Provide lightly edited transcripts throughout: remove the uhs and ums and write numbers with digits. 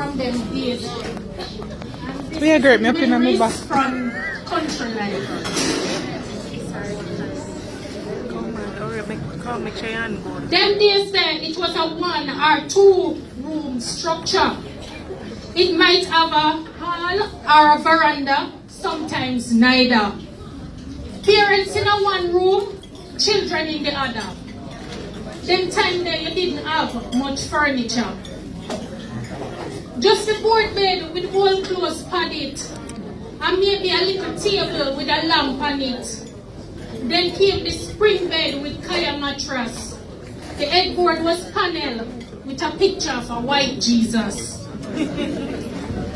from them days. We agree, me up in my back. From country life. Make sure you go. Them days then, it was a 1 or 2 room structure. It might have a hall or a veranda, sometimes neither. Parents in a 1 room, children in the other. Them time there you didn't have much furniture. Just a board bed with all clothes padded, and maybe a little table with a lamp on it. Then came the spring bed with kaya mattress. The headboard was panel with a picture of a white Jesus.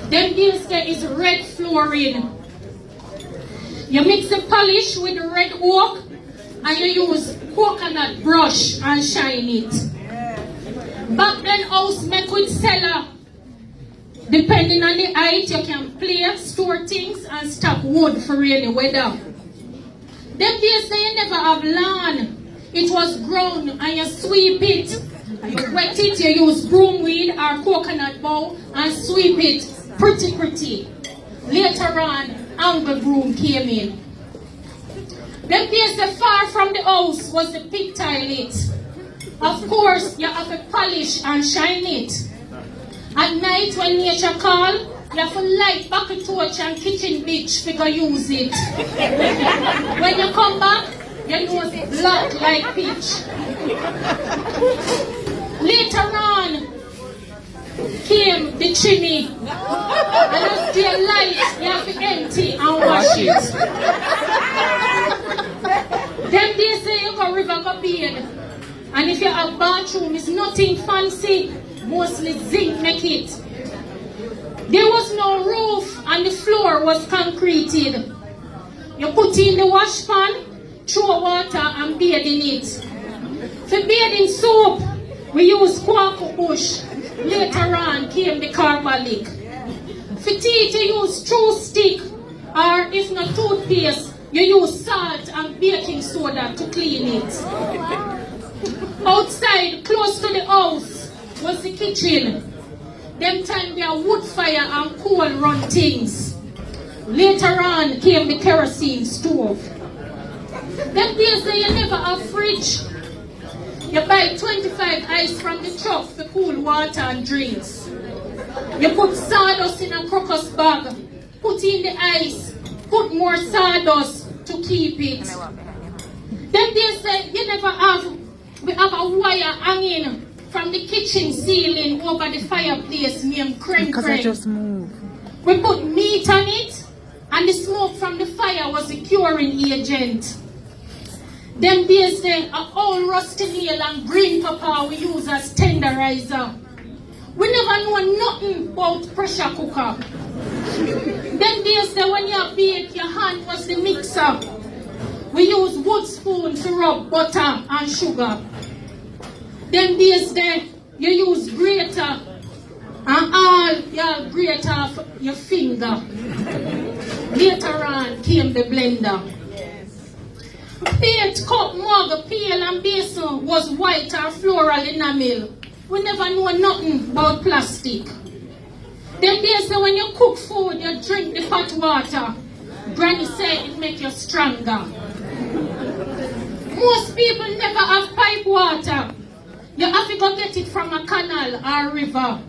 Then there is red flooring. You mix the polish with the red oak and you use coconut brush and shine it. Back then house make with cellar. Depending on the height, you can play, store things and stock wood for rainy weather. Them days they never have lawn. It was ground and you sweep it. You wet it, you use broom weed or coconut bowl and sweep it pretty. Later on, angle broom came in. Them days far from the house was the pig toilet. Of course, you have to polish and shine it. At night when nature call, you have to light bucket torch and kitchen bitch figure use it. When you come back, you know it's black like pitch. Later on came the chimney. And as the light, you have to empty and wash it. Them days say you go river go bathe. And if you have bathroom, it's nothing fancy. Mostly zinc make it. There was no roof and the floor was concreted. You put in the wash pan, throw water and bathe in it. For bathing soap, we use quack bush. Later on came the carbolic. For teeth, you use true stick, or if not toothpaste, you use salt and baking soda to clean it. Outside, close to the house, was the kitchen. Them time there wood fire and coal run things. Later on came the kerosene stove. Them days there you never have fridge. You buy 25 ice from the truck for cool water and drinks. You put sawdust in a crocus bag, put in the ice, put more sawdust to keep it. Them days there you never have, we have a wire hanging from the kitchen ceiling over the fireplace named crane. Because I just moved. We put meat on it, and the smoke from the fire was the curing agent. Them days there, a old rusty nail and green pepper we use as tenderizer. We never know nothing about pressure cooker. Them days there, when you bake, your hand was the mixer. We use wood spoon to rub butter and sugar. Them days there, you use grater and all your grate off your finger. Later on came the blender. Plate, cup, mug, pail and basin was white or floral enamel. We never know nothing about plastic. Them days there, when you cook food, you drink the hot water. Granny said it make you stronger. Most people never have pipe water. You have to go get it from a canal or river.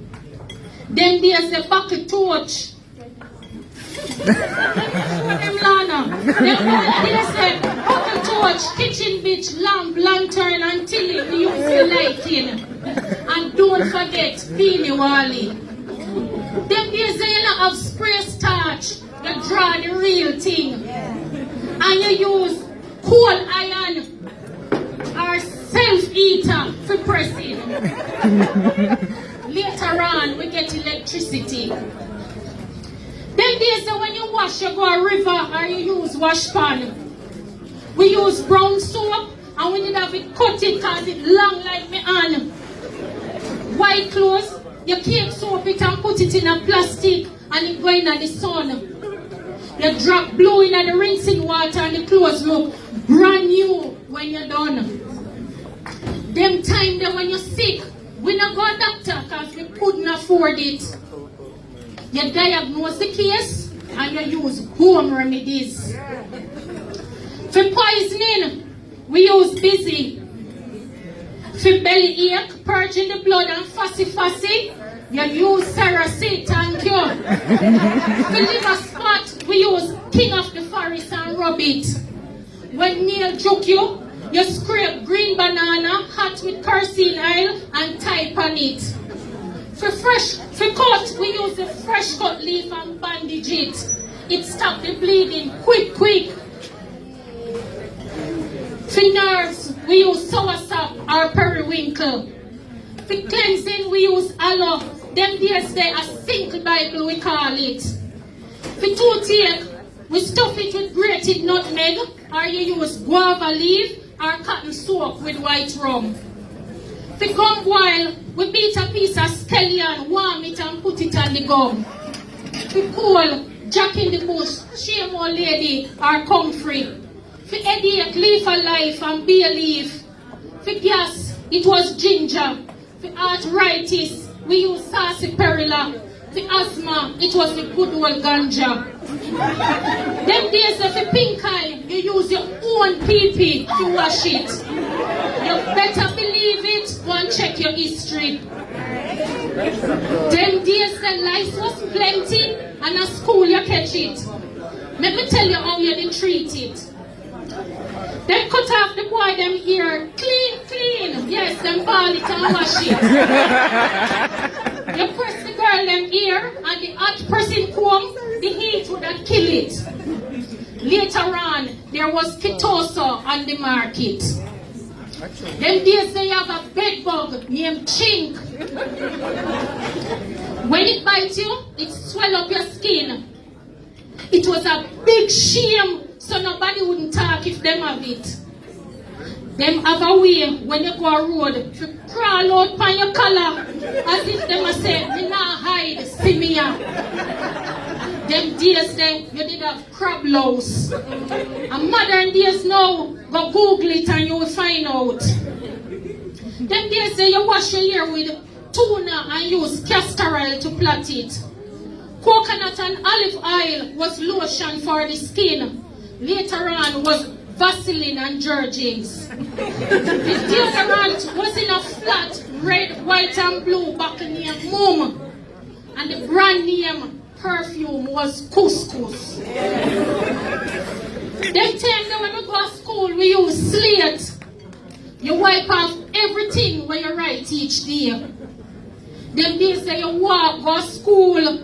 Then there's the bucket torch. There's the bucket torch, kitchen bitch, lamp, lantern, and tilly we use the lighting. And don't forget Peony Wally. Then there's the you have spray starch. You draw the real thing. And you use coal iron or self-eater for pressing. Later on, we get electricity. Then there's when you wash, you go a river or you use wash pan. We use brown soap and we need to have it cut it because it's long like my hand. White clothes, you can't soap it and put it in a plastic and it go in the sun. You drop blue in the rinsing water and the clothes look brand new when you're done. Them time that when you're sick, we not go to doctor because we couldn't afford it. You diagnose the case and you use home remedies. For poisoning, we use busy. For belly ache, purging the blood and fussy, you use Ceracid, thank you. For liver spot, we use King of the Forest and rub it. When nail juke you, you scrape green banana, hot with kerosene oil and type on it. For cut, we use the fresh cut leaf and bandage it. It stops the bleeding quick. For nerves, we use soursop or periwinkle. For cleansing, we use aloe. Them days there a single Bible we call it. For toothache, we stuff it with grated nutmeg, or you use guava leaf or cotton soak with white rum. For gum boil, we beat a piece of scallion, warm it and put it on the gum. For cold, jack in the bush, shame old lady or comfrey. For headache, leaf of life and bay leaf. For gas, it was ginger. For arthritis, we use sarsaparilla. For asthma, it was the good old ganja. Them days for pink eye, you use your own pee-pee to wash it. You better believe it, go and check your history. Them days the life was plenty, and at school you catch it. Let me tell you how you did treat it. Them cut off the boy them ear, clean. Yes, them ball it and wash it. You press the girl them ear, and the hot pressing comb, the heat would have kill it. Later on, there was Kitoso on the market. Them days they have a bed bug named chink. When it bites you, it swell up your skin. It was a big shame, so nobody wouldn't talk if them have it. Them have a way when you go a road to crawl out on your collar as if them a say, me not hide, see me here. Them days then you did have crab louse. And modern days now, go Google it and you will find out. Them days then you wash your hair with tuna and use castor oil to plait it. Coconut and olive oil was lotion for the skin. Later on was Vaseline and Jergens. The deodorant was in a flat red, white and blue bottle named Mum. And the brand name perfume was Couscous. Them time when we go to school, we use slate. You wipe off everything when you write each day. Them days that you walk, go to school,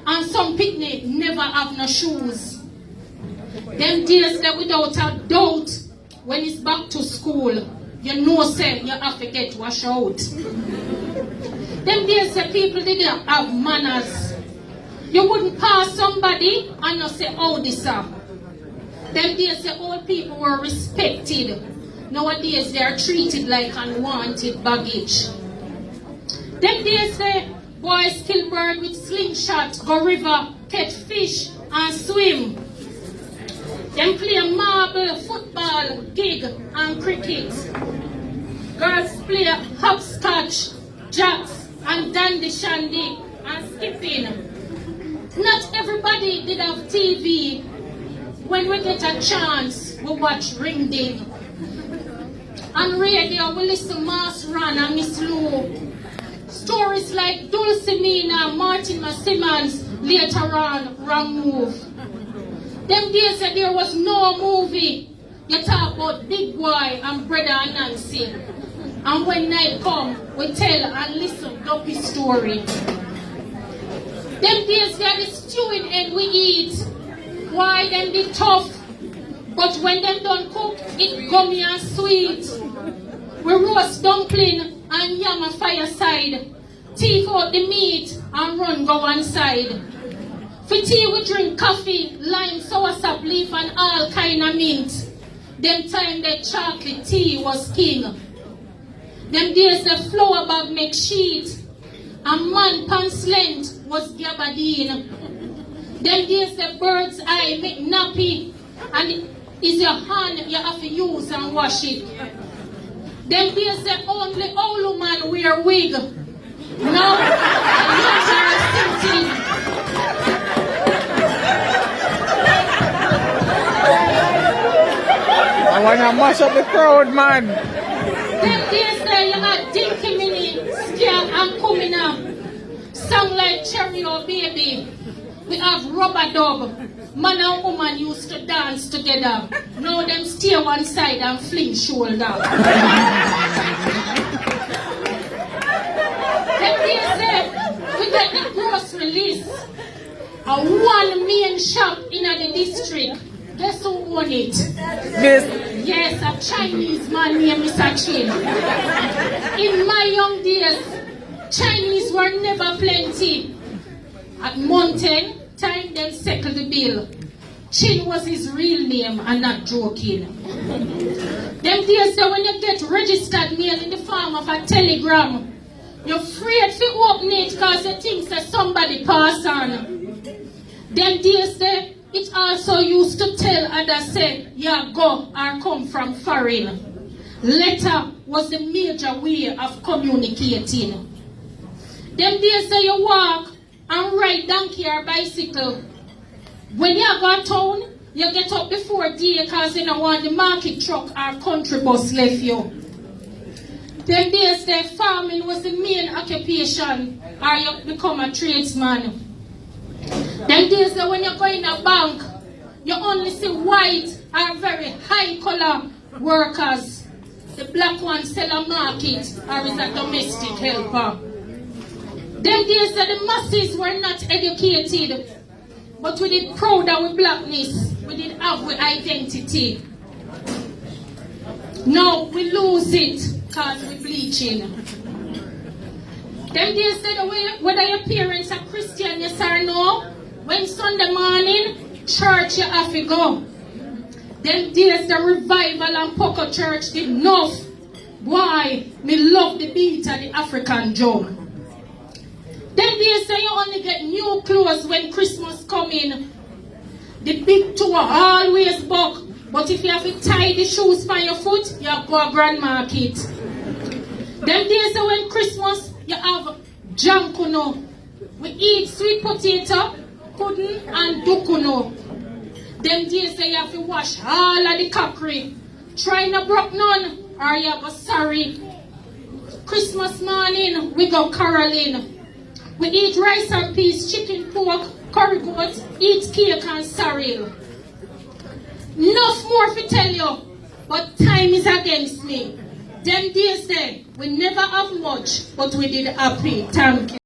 and some picnic never have no shoes. Them days that without a doubt, when it's back to school, you know say you have to get washed out. Them days that people didn't have manners. You wouldn't pass somebody and you say, oh this up. Them days that old people were respected. Nowadays they are treated like unwanted baggage. Them days that boys kill bird with slingshot, go river, catch fish and swim. Them play marble, football, gig and cricket. Girls play hopscotch, jacks and dandy shandy and skipping. Not everybody did have TV. When we get a chance, we watch Ring Ding. On radio, we listen Mass Ran and Miss Lou. Stories like Dulcimina, Martin Simmons, later on, Wrong Move. Them days that there was no movie, you talk about Big Boy and Brother and Nancy. And when night come, we tell and listen Duppy story. Them days there the stewing and we eat. Why them be tough? But when them don't cook, it gummy and sweet. We roast dumpling and yam a fireside. Teeth out the meat and run go one side. For tea we drink coffee, lime, soursop leaf and all kind of mint. Them time that chocolate tea was king. Them days the flour bag make sheet. And man pants length was gabardine. Them days the bird's eye make nappy. And is your hand you have to use and wash it. Them days the only old man wear wig. Now, the are I want to mash up the crowd, man. Them days there, you got Dinky Mini, Scare and coming up. Song like Kerrol, baby. We have Rubber Dub. Man and woman used to dance together. Now them stay one side and fling shoulder. Them days there, we get the grocery list. A one main shop in the district. Guess who own it? Yes, a Chinese man named Mr. Chin. In my young days, Chinese were never plenty. At mountain time, them settle the bill. Chin was his real name and not joking. Them days so when you get registered mail in the form of a telegram, you're afraid to open it because you think that somebody passed on. Them days there, it also used to tell others say, yeah, go or come from foreign. Letter was the major way of communicating. Them days say you walk and ride donkey or bicycle. When you go to town, you get up before day because you don't want the market truck or country bus left you. Them days there, farming was the main occupation or you become a tradesman. Them days that when you go in a bank, you only see white or very high color workers. The black ones sell a market or is a domestic helper. Them days that the masses were not educated, but we did proud of our blackness, we did have our identity. Now we lose it because we're bleaching. Them days that whether your parents are Christian, yes or no, when Sunday morning, church you have to go. Them days the revival and Poco Church did enough. Why? Me love the beat of the African drum. Them days say you only get new clothes when Christmas come in. The big toe always buck. But if you have to tie the shoes by your foot, you have to go to Grand Market. Them days say when Christmas, you have jankuno. We eat sweet potato, pudding and dukuno. Them days say you have to wash all of the cockery. Try not broke none or you have a sorry. Christmas morning, we go caroling. We eat rice and peas, chicken, pork, curry goat, eat cake and sorrel. Enough more to tell you, but time is against me. Them days there, we never have much, but we did happy. Thank you.